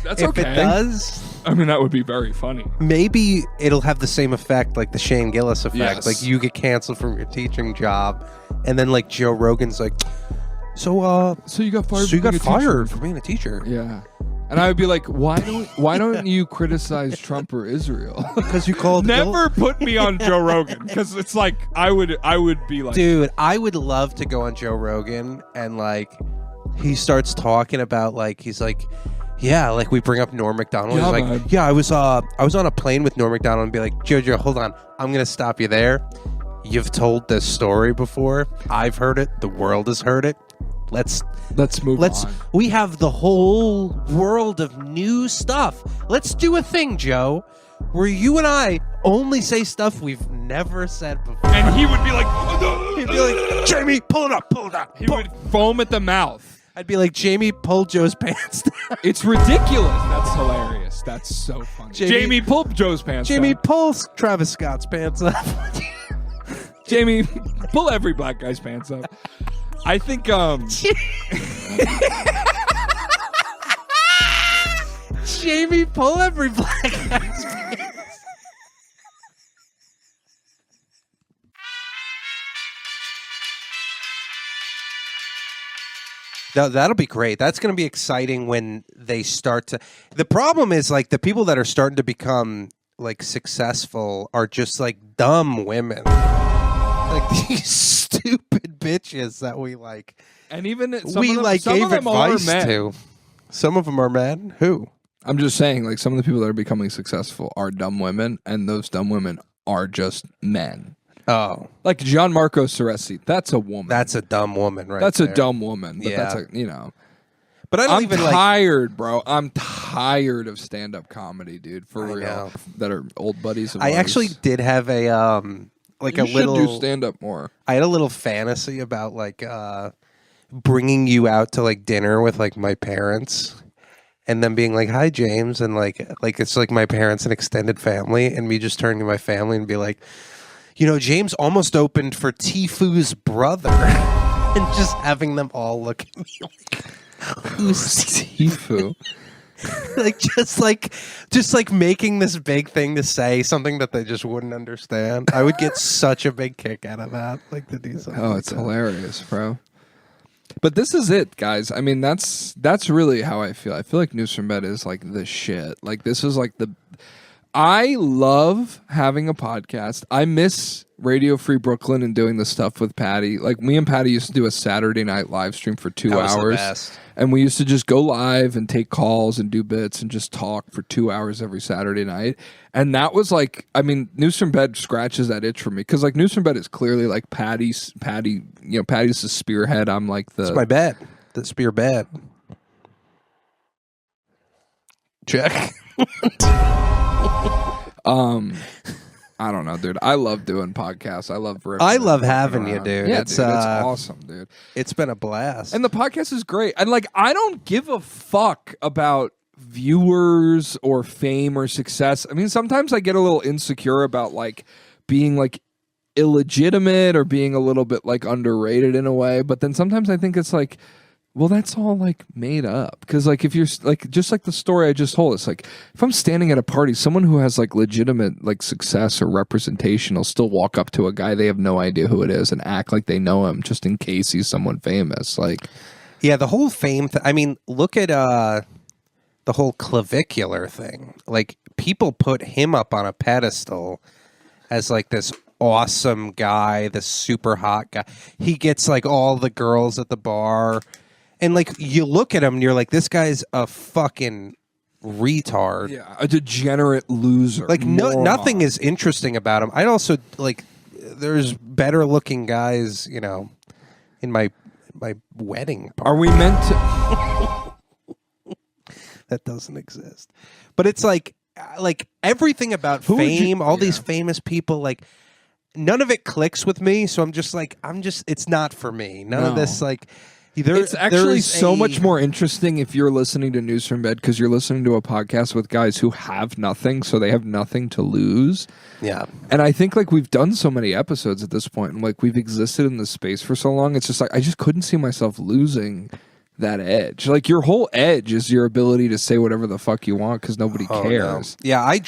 That's if okay. it does, I mean, that would be very funny. maybe it'll have the same effect, like the Shane Gillis effect. Yes. Like you get canceled from your teaching job, and then like Joe Rogan's like, so you got fired. so you for got being a fired teacher. for being a teacher. Yeah. And I would be like, why don't you criticize Trump or Israel? Because you called Never put me on Joe Rogan, because it's like I would be like, Dude, I would love to go on Joe Rogan and like he starts talking about like he's like, yeah, like we bring up Norm Macdonald. Yeah, He's like, man. yeah, I was on a plane with Norm Macdonald and be like, Jojo, hold on, I'm gonna stop you there. You've told this story before. I've heard it. The world has heard it. Let's move on. We have the whole world of new stuff. Let's do a thing, Joe, where you and I only say stuff we've never said before. And he would be like, He'd be like, Jamie, pull it up. he would foam at the mouth. I'd be like, Jamie, pull Joe's pants down. It's ridiculous. That's hilarious. That's so funny. Jamie pull Joe's pants Jamie, down. pull Travis Scott's pants up. Jamie, pull every black guy's pants up. I think Jamie, pull every black guy's pants. That'll be great. That's going to be exciting when they start to. The problem is like the people that are starting to become like successful are just like dumb women, like these stupid bitches that we like. and even We like some gave of them are advice men. to. Some of them are men. Who? I'm just saying, like, some of the people that are becoming successful are dumb women, and those dumb women are just men. Oh, Like Gianmarco Ceresi, that's a woman. that's a dumb woman, right? That's there. a dumb woman. But Yeah. that's a, you know. But I don't I'm even like. tired, bro. I'm tired of stand-up comedy, dude. For I real, know. that are old buddies of I ours. actually did have a like you a should little. do stand-up more. I had a little fantasy about like bringing you out to like dinner with like my parents, and then being like, "Hi, James," and like it's like my parents and extended family, and me just turning to my family and be like, you know, James almost opened for Tifu's brother, and just having them all look at me like, who's Tifu? just like making this big thing to say something that they just wouldn't understand. I would get such a big kick out of that, like to do something. Oh, like it's that. hilarious, bro. But this is it, guys. I mean, that's really how I feel. I feel like News from Bed is like the shit. Like this is like the. I love having a podcast. I miss Radio Free Brooklyn and doing the stuff with Patty. Like me and Patty used to do a Saturday night live stream for 2 That was the hours. best. And we used to just go live and take calls and do bits and just talk for 2 hours every Saturday night. And that was like, I mean, News from Bed scratches that itch for me. Because like News from Bed is clearly like Patty, you know, Patty's the spearhead. I'm like the. It's my bed. The spear bed. Check. I don't know, dude. I love doing podcasts. I love riffing I and love fucking having you, around. dude. Yeah, It's, dude, it's awesome, dude. It's been a blast. And the podcast is great. And like, I don't give a fuck about viewers or fame or success. I mean, sometimes I get a little insecure about like being like illegitimate or being a little bit like underrated in a way. But then sometimes I think it's like, well, that's all like made up. Because like if you're like just like the story I just told, it's like if I'm standing at a party, someone who has like legitimate like success or representation will still walk up to a guy they have no idea who it is and act like they know him just in case he's someone famous. Like, yeah, the whole fame I mean, look at the whole clavicular thing. Like people put him up on a pedestal as like this awesome guy, this super hot guy. He gets like all the girls at the bar. And like you look at him and you're like, this guy's a fucking retard. yeah, a degenerate loser. Like moron. nothing is interesting about him. I'd also like there's better looking guys, you know, in my wedding party. Are we meant to? That doesn't exist. But it's like everything about Who would you- fame, all these yeah. famous people, like none of it clicks with me. So I'm just it's not for me. None of No. this like. It's actually so much more interesting if you're listening to News from Bed because you're listening to a podcast with guys who have nothing, so they have nothing to lose. Yeah. And I think like we've done so many episodes at this point, and like we've existed in this space for so long. It's just like I just couldn't see myself losing that edge. Like your whole edge is your ability to say whatever the fuck you want because nobody cares. No. Yeah,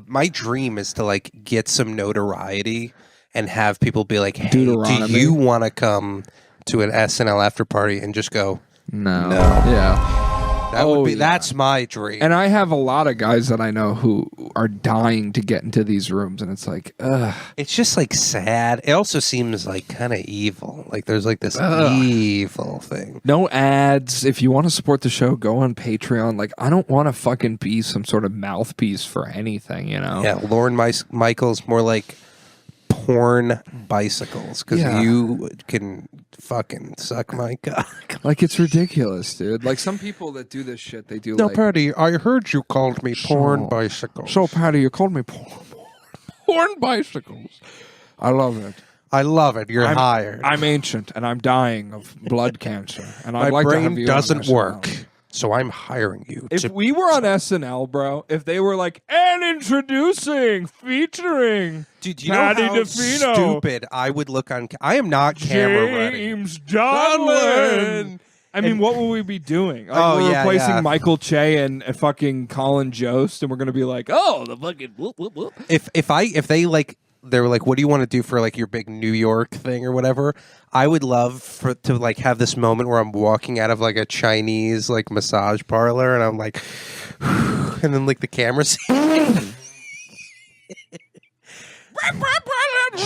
my dream is to like get some notoriety and have people be like, hey, do you want to come to an SNL after party and just go, no. Yeah. That's my dream. And I have a lot of guys that I know who are dying to get into these rooms, and it's like, ugh. It's just like sad. It also seems like kind of evil. Like there's like this evil thing. No ads. If you want to support the show, go on Patreon. Like I don't want to fucking be some sort of mouthpiece for anything, you know? Yeah, Lauren Michaels more like porn bicycles because you can fucking suck my cock. Like it's ridiculous, dude. Like some people that do this shit, they do. No, like, Patty, I heard you called me porn bicycles. So, Patty, you called me porn bicycles. I love it. I love it. You're hired. I'm ancient and I'm dying of blood cancer, and my I'd like brain to have you doesn't on work. So I'm hiring you. If we were on SNL, bro, if they were like, and introducing, featuring Dude, you Patty know how DeFino, stupid I would look on. I am not camera ready. James Donlin. I mean, what will we be doing? Like, we're replacing Michael Che and fucking Colin Jost, and we're gonna be like, oh, the fucking whoop, whoop, whoop. If they like. They were like, what do you want to do for like your big New York thing or whatever? I would love to like have this moment where I'm walking out of like a Chinese like massage parlor and I'm like, and then like the camera's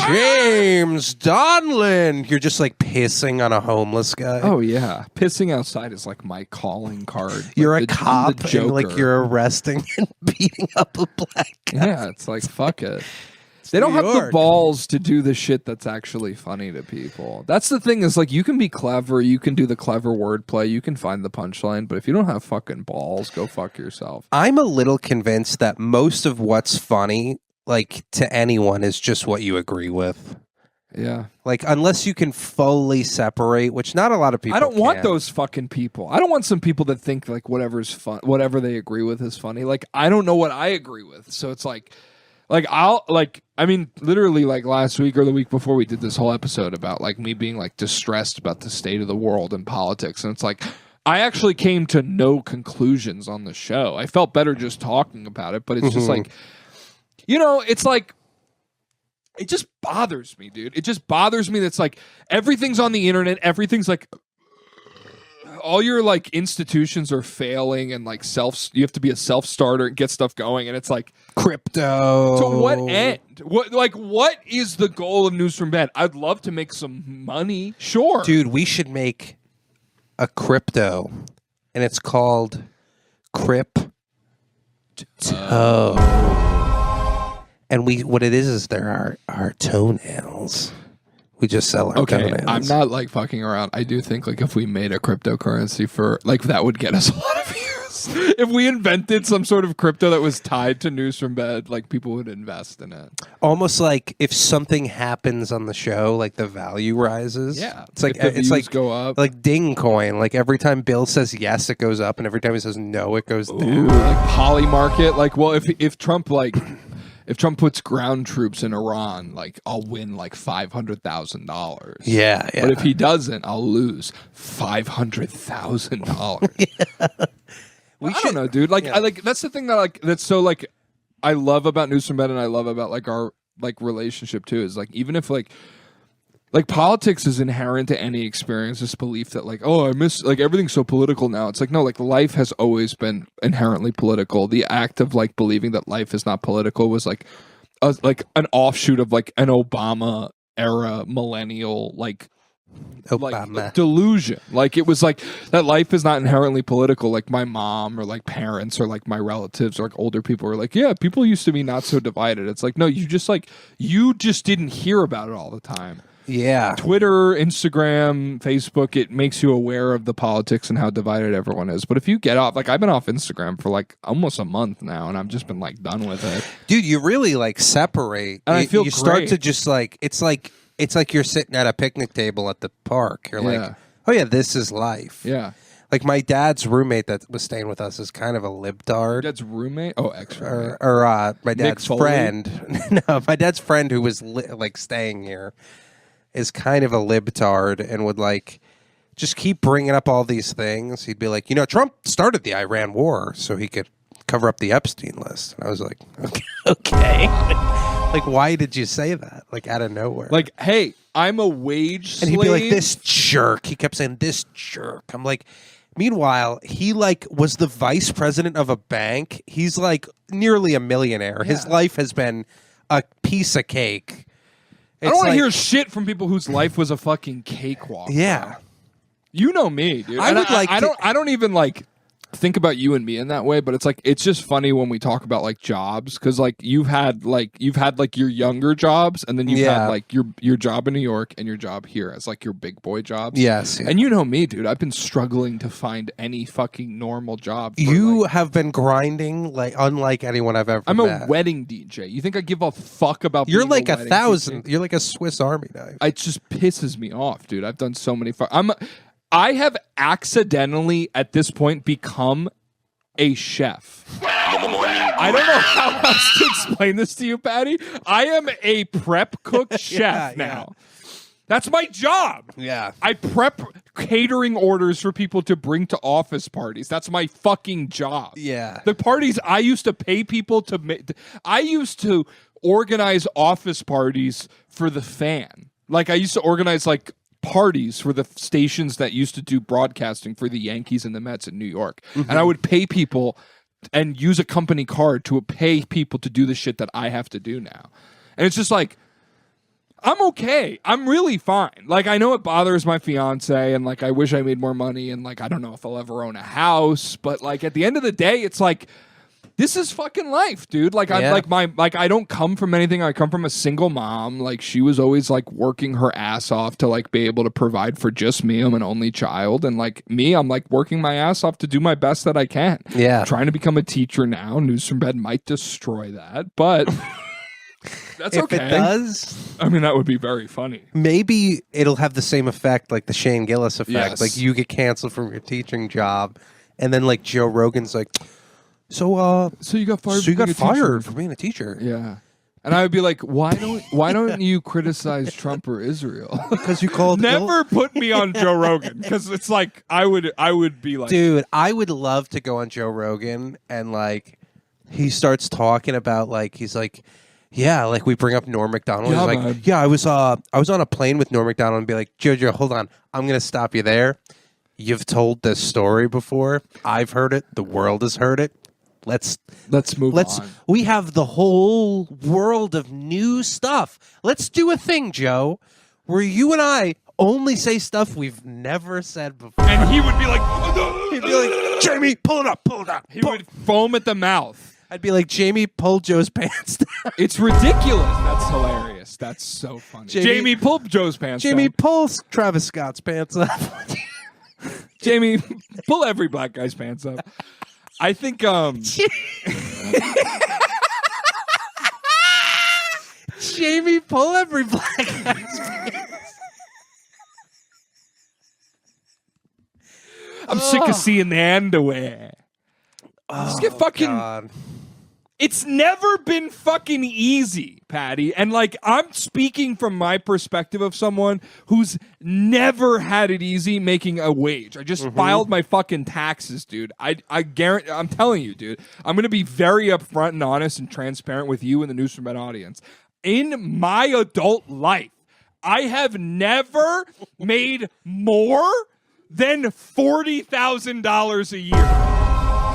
James Donlin. You're just like pissing on a homeless guy. Oh yeah, pissing outside is like my calling card. You're like a cop and like you're arresting and beating up a black guy. Yeah, it's like fuck it. They don't have the balls to do the shit that's actually funny to people. That's the thing is like you can be clever, you can do the clever wordplay, you can find the punchline, but if you don't have fucking balls, go fuck yourself. I'm a little convinced that most of what's funny, like to anyone, is just what you agree with. Yeah. Like unless you can fully separate, which not a lot of people I don't want those fucking people. I don't want some people that think like whatever's fun, whatever they agree with is funny. Like I don't know what I agree with. So it's like I mean, literally like last week or the week before we did this whole episode about like me being like distressed about the state of the world and politics. And it's like, I actually came to no conclusions on the show. I felt better just talking about it, but it's just like, you know, it's like, it just bothers me, dude. It just bothers me that's like, everything's on the internet. Everything's like, all your like institutions are failing and like you have to be a self-starter and get stuff going, and it's like crypto. To what end? What is the goal of News from Bed? I'd love to make some money. Sure. Dude, we should make a crypto and it's called Crypto. And what it is there are our toenails. We just sell our toenails. I'm not like fucking around. I do think like if we made a cryptocurrency for like that would get us a lot of views. If we invented some sort of crypto that was tied to News from Bed, like people would invest in it. Almost like if something happens on the show, like the value rises. Yeah, it's like go up. Like Ding Coin. Like every time Bill says yes, it goes up, and every time he says no, it goes down. Like Poly Market. Like, well, if Trump like. If Trump puts ground troops in Iran, like I'll win like $500,000. Yeah. But if he doesn't, I'll lose $500,000. Yeah. I don't know, dude. Like, I like that's the thing that like that's so like I love about News from Bed and I love about like our like relationship too is like even if like politics is inherent to any experience, this belief that like, oh, I miss like everything's so political now. It's like, no, like life has always been inherently political. The act of like believing that life is not political was like an offshoot of like an Obama era millennial like delusion. Like it was like that life is not inherently political. Like my mom or like parents or like my relatives or like older people were like, yeah, people used to be not so divided. It's like, no, you just didn't hear about it all the time. Yeah. Twitter, Instagram, Facebook, it makes you aware of the politics and how divided everyone is. But if you get off, like I've been off Instagram for like almost a month now and I've just been like done with it. Dude, you really like separate. And I feel you start to just like it's like you're sitting at a picnic table at the park. You're like, oh yeah, this is life. Yeah. Like my dad's roommate that was staying with us is kind of a libtard. Dad's roommate? Oh, ex-roommate. Or my dad's friend. No, my dad's friend who was like staying here is kind of a libtard and would like just keep bringing up all these things. He'd be like, Trump started the Iran war so he could cover up the Epstein list. And I was like, okay. Like, why did you say that? Like, out of nowhere. Like, hey, I'm a wage slave. And he'd be like, this jerk. He kept saying, this jerk. I'm like, meanwhile, he like was the vice president of a bank. He's like nearly a millionaire. Yeah. His life has been a piece of cake. I don't want to hear shit from people whose life was a fucking cakewalk. Yeah. Bro. You know me, dude. I don't even like think about you and me in that way, but it's like it's just funny when we talk about like jobs, because like you've had your younger jobs, and then you've had like your job in New York and your job here as like your big boy jobs. Yes. Yeah. And you know me, dude. I've been struggling to find any fucking normal job. You have been grinding like unlike anyone I've ever met. A wedding DJ. You think I give a fuck about You're like a 1,000. You're like a Swiss Army knife. It just pisses me off, dude. I've done so many I have accidentally, at this point, become a chef. I don't know how else to explain this to you, Patty. I am a prep cook chef now. That's my job. Yeah. I prep catering orders for people to bring to office parties. That's my fucking job. Yeah. The parties I used to pay people to make. I used to organize office parties for the Fan. Like, I used to organize, like, parties for the stations that used to do broadcasting for the Yankees and the Mets in New York. Mm-hmm. And I would pay people and use a company card to pay people to do the shit that I have to do now. And it's just like, I'm okay. I'm really fine. Like, I know it bothers my fiance, and like, I wish I made more money, and like, I don't know if I'll ever own a house, but like, at the end of the day, it's like, this is fucking life, dude. Like, I'm like I don't come from anything. I come from a single mom. Like, she was always like working her ass off to like be able to provide for just me. I'm an only child, and like me, I'm like working my ass off to do my best that I can. Yeah, I'm trying to become a teacher now. News from bed might destroy that, but that's okay. If it does, I mean, that would be very funny. Maybe it'll have the same effect, like the Shane Gillis effect. Yes. Like, you get canceled from your teaching job, and then like Joe Rogan's like, So you got fired. So you got fired for being a teacher. Yeah, and I would be like, why don't you criticize Trump or Israel? Because you called. Never put me on Joe Rogan, because it's like I would be like, dude, I would love to go on Joe Rogan, and like he starts talking about like he's like, yeah, like we bring up Norm Macdonald. Yeah, he's like, yeah, I was on a plane with Norm Macdonald, and be like, Jojo, hold on, I'm gonna stop you there. You've told this story before. I've heard it. The world has heard it. Let's move on. We have the whole world of new stuff. Let's do a thing, Joe, where you and I only say stuff we've never said before. And he would be like, Jamie, pull it up. He would foam at the mouth. I'd be like, Jamie, pull Joe's pants down. It's ridiculous. That's hilarious. That's so funny. Jamie, pull Joe's pants down. Jamie, pull Travis Scott's pants up. Jamie, pull every black guy's pants up. I think Jamie, pull every black guy's pants. I'm sick of seeing the underwear. Just get fucking. God. It's never been fucking easy, Patty. And like, I'm speaking from my perspective of someone who's never had it easy making a wage. I just filed my fucking taxes, dude. I guarantee, I'm telling you, dude, I'm going to be very upfront and honest and transparent with you and the News from Bed audience. In my adult life, I have never made more than $40,000 a year.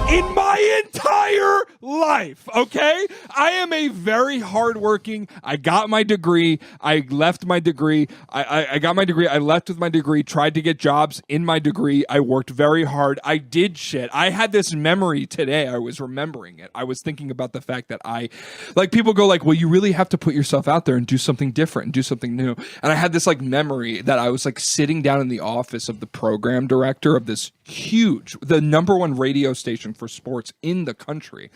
In my entire life, okay? I am a very hardworking. I got my degree. I left my degree. I got my degree. I left with my degree, tried to get jobs in my degree. I worked very hard. I did shit. I had this memory today. I was remembering it. I was thinking about the fact that people go like, well, you really have to put yourself out there and do something different and do something new. And I had this like memory that I was like sitting down in the office of the program director of this huge, the #1 radio station for sports in the country,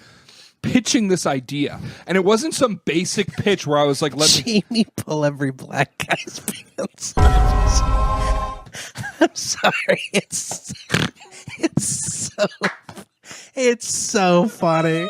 pitching this idea. And it wasn't some basic pitch where I was like, Jamie, pull every black guy's pants. I'm sorry. It's so funny.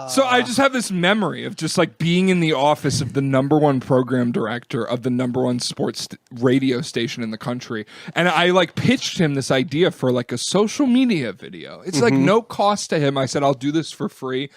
So I just have this memory of just like being in the office of the #1 program director of the #1 sports radio station in the country. And I like pitched him this idea for like a social media video. It's like no cost to him. I said, I'll do this for free.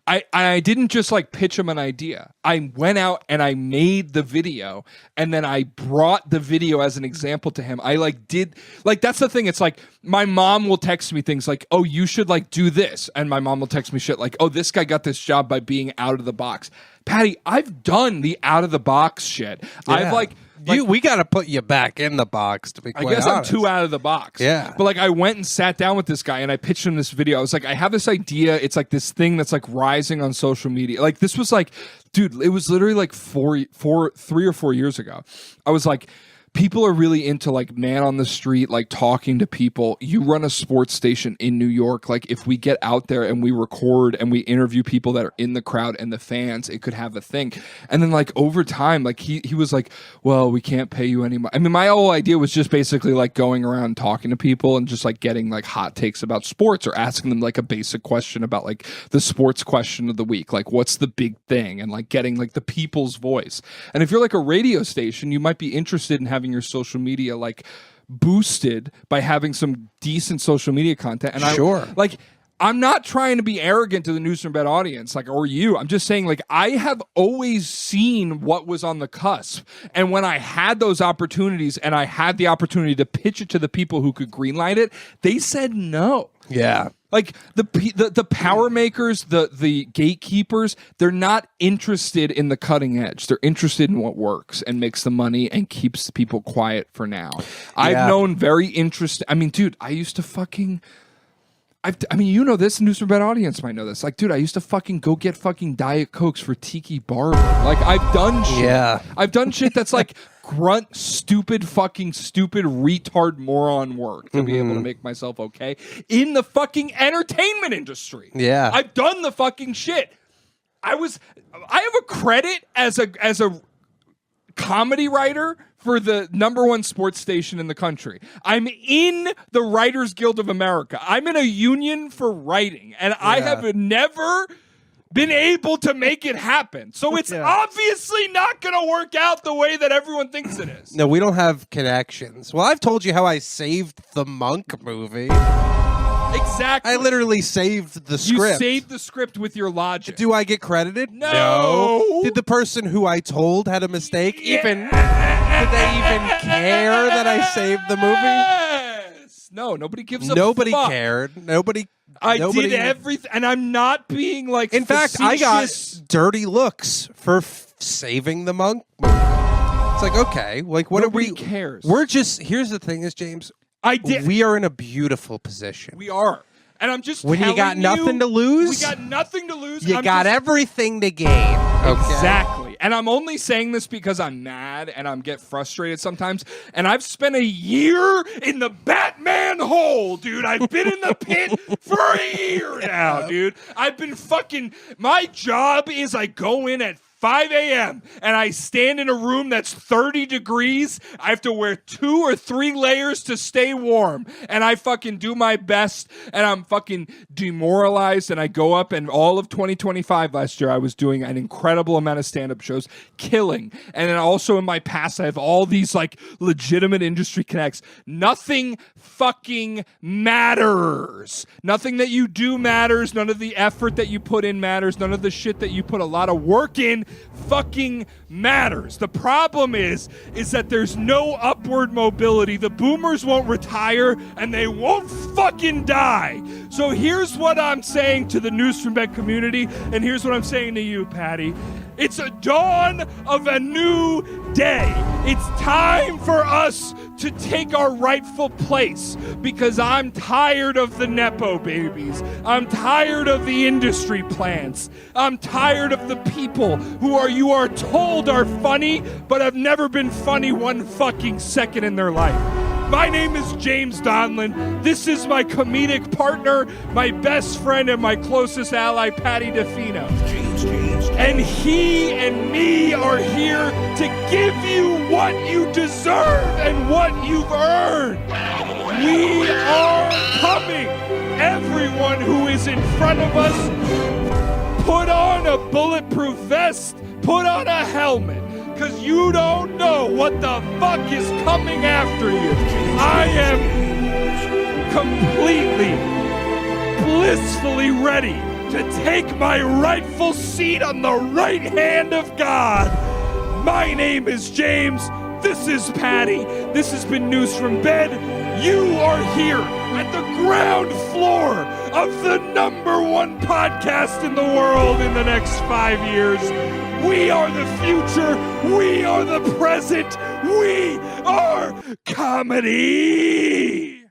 I didn't just like pitch him an idea. I went out and I made the video, and then I brought the video as an example to him. I like did like that's the thing. It's like my mom will text me things like, "Oh, you should like do this," and my mom will text me shit like, "Oh, this guy got this job by being out of the box." Patty, I've done the out of the box shit. Yeah. I've like we got to put you back in the box, to be quite I guess honest. I'm too out of the box. Yeah. But like I went and sat down with this guy and I pitched him this video. I was like, I have this idea. It's like this thing that's like rising on social media. Like this was like, dude, it was literally like 3 or 4 years ago. I was like, people are really into like man on the street, like talking to people. You run a sports station in New York. Like if we get out there and we record and we interview people that are in the crowd and the fans, it could have a thing. And then like over time, like he was like, well, we can't pay you anymore. I mean, my whole idea was just basically like going around talking to people and just like getting like hot takes about sports or asking them like a basic question about like the sports question of the week. Like what's the big thing? And like getting like the people's voice. And if you're like a radio station, you might be interested in having your social media like boosted by having some decent social media content. And Sure. I'm not trying to be arrogant to the News from Bed audience, like, or you. I'm just saying, like, I have always seen what was on the cusp. And when I had those opportunities and I had the opportunity to pitch it to the people who could greenlight it, they said no. Yeah. Like the power makers, the gatekeepers, they're not interested in the cutting edge. They're interested in what works and makes the money and keeps people quiet for now. I've known very interesting. I mean, dude, I used to fucking. I mean, you know this. The News from Bed audience might know this. Like, dude, I used to fucking go get fucking Diet Cokes for Tiki Barber. Like, I've done shit. Yeah. I've done shit that's like grunt, stupid, retard, moron work to be able to make myself okay in the fucking entertainment industry. Yeah. I've done the fucking shit. I have a credit as a comedy writer for the #1 sports station in the country. I'm in the Writers Guild of America. I'm in a union for writing, and I have never been able to make it happen. So it's obviously not going to work out the way that everyone thinks it is. No, we don't have connections. Well, I've told you how I saved the Monk movie. Exactly. I literally saved the script. You saved the script with your logic. Do I get credited? No. Did the person who I told had a mistake did they even care that I saved the movie? Yes. No, nobody gives a Nobody fuck. cared. I nobody did everything, and I'm not being like. In fact, I got dirty looks for saving the Monk movie. It's like, okay, like what Nobody are we? cares. We're just. Here's the thing: is James. I did. We are in a beautiful position. We are. And I'm just when you got nothing to lose. We got nothing to lose. You got everything to gain. Okay? Exactly. And I'm only saying this because I'm mad and I'm get frustrated sometimes. And I've spent a year in the Batman hole, dude. I've been in the pit for a year now, dude. I've been fucking. My job is I go in at 5 a.m. and I stand in a room that's 30 degrees. I have to wear 2 or 3 layers to stay warm. And I fucking do my best and I'm fucking demoralized. And I go up, and all of 2025 last year, I was doing an incredible amount of stand-up shows, killing. And then also in my past, I have all these like legitimate industry connects. Nothing fucking matters. Nothing that you do matters. None of the effort that you put in matters. None of the shit that you put a lot of work in fucking matters. The problem is that there's no upward mobility. The boomers won't retire and they won't fucking die. So here's what I'm saying to the News from Bed community, and here's what I'm saying to you, Patty. It's a dawn of a new day. It's time for us to take our rightful place, because I'm tired of the Nepo babies. I'm tired of the industry plants. I'm tired of the people who you are told are funny, but have never been funny one fucking second in their life. My name is James Donlin. This is my comedic partner, my best friend, and my closest ally, Patty DeFino. And he and me are here to give you what you deserve and what you've earned. We are coming every everyone who is in front of us, put on a bulletproof vest, put on a helmet, because you don't know what the fuck is coming after you. I am completely, blissfully ready to take my rightful seat on the right hand of God. My name is James. This is Patty. This has been News from Bed. You are here at the ground floor of the #1 podcast in the world in the next 5 years. We are the future. We are the present. We are comedy.